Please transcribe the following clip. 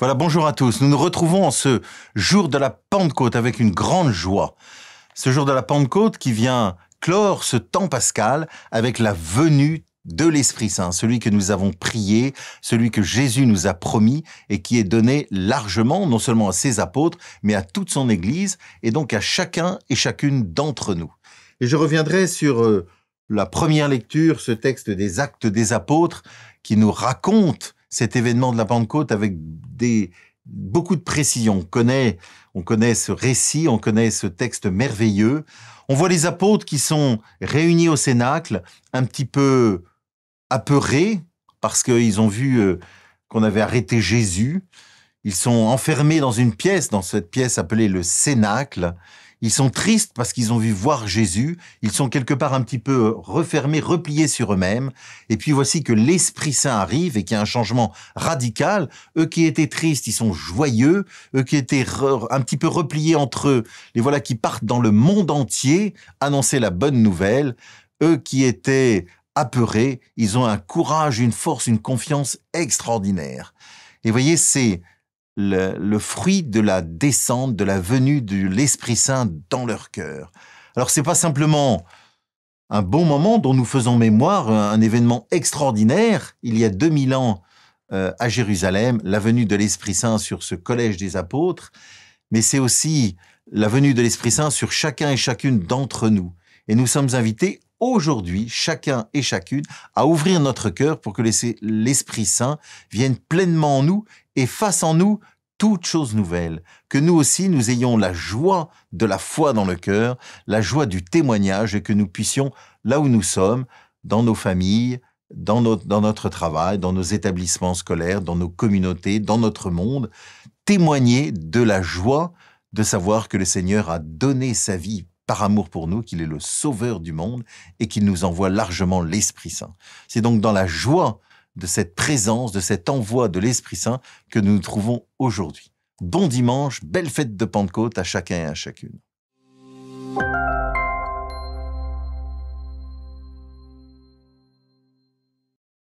Voilà, bonjour à tous. Nous nous retrouvons en ce jour de la Pentecôte avec une grande joie. Ce jour de la Pentecôte qui vient clore ce temps pascal avec la venue de l'Esprit Saint, celui que nous avons prié, celui que Jésus nous a promis et qui est donné largement, non seulement à ses apôtres, mais à toute son Église et donc à chacun et chacune d'entre nous. Et je reviendrai sur la première lecture, ce texte des Actes des Apôtres qui nous raconte cet événement de la Pentecôte avec beaucoup de précision. On connaît ce récit, on connaît ce texte merveilleux. On voit les apôtres qui sont réunis au Cénacle, un petit peu apeurés, parce qu'ils ont vu qu'on avait arrêté Jésus. Ils sont enfermés dans une pièce, dans cette pièce appelée le Cénacle. Ils sont tristes parce qu'ils ont vu voir Jésus. Ils sont quelque part un petit peu refermés, repliés sur eux-mêmes. Et puis voici que l'Esprit Saint arrive et qu'il y a un changement radical. Eux qui étaient tristes, ils sont joyeux. Eux qui étaient un petit peu repliés entre eux, les voilà qui partent dans le monde entier annoncer la bonne nouvelle. Eux qui étaient apeurés, ils ont un courage, une force, une confiance extraordinaire. Et voyez, c'est le fruit de la descente, de la venue de l'Esprit Saint dans leur cœur. Alors, c'est pas simplement un bon moment dont nous faisons mémoire, un événement extraordinaire, il y a 2000 ans à Jérusalem, la venue de l'Esprit Saint sur ce collège des apôtres, mais c'est aussi la venue de l'Esprit Saint sur chacun et chacune d'entre nous. Et nous sommes invités aujourd'hui, chacun et chacune, à ouvrir notre cœur pour que l'Esprit Saint vienne pleinement en nous et fasse en nous toute chose nouvelle. Que nous aussi, nous ayons la joie de la foi dans le cœur, la joie du témoignage et que nous puissions, là où nous sommes, dans nos familles, dans notre travail, dans nos établissements scolaires, dans nos communautés, dans notre monde, témoigner de la joie de savoir que le Seigneur a donné sa vie par amour pour nous, qu'il est le sauveur du monde et qu'il nous envoie largement l'Esprit Saint. C'est donc dans la joie de cette présence, de cet envoi de l'Esprit Saint que nous nous trouvons aujourd'hui. Bon dimanche, belle fête de Pentecôte à chacun et à chacune.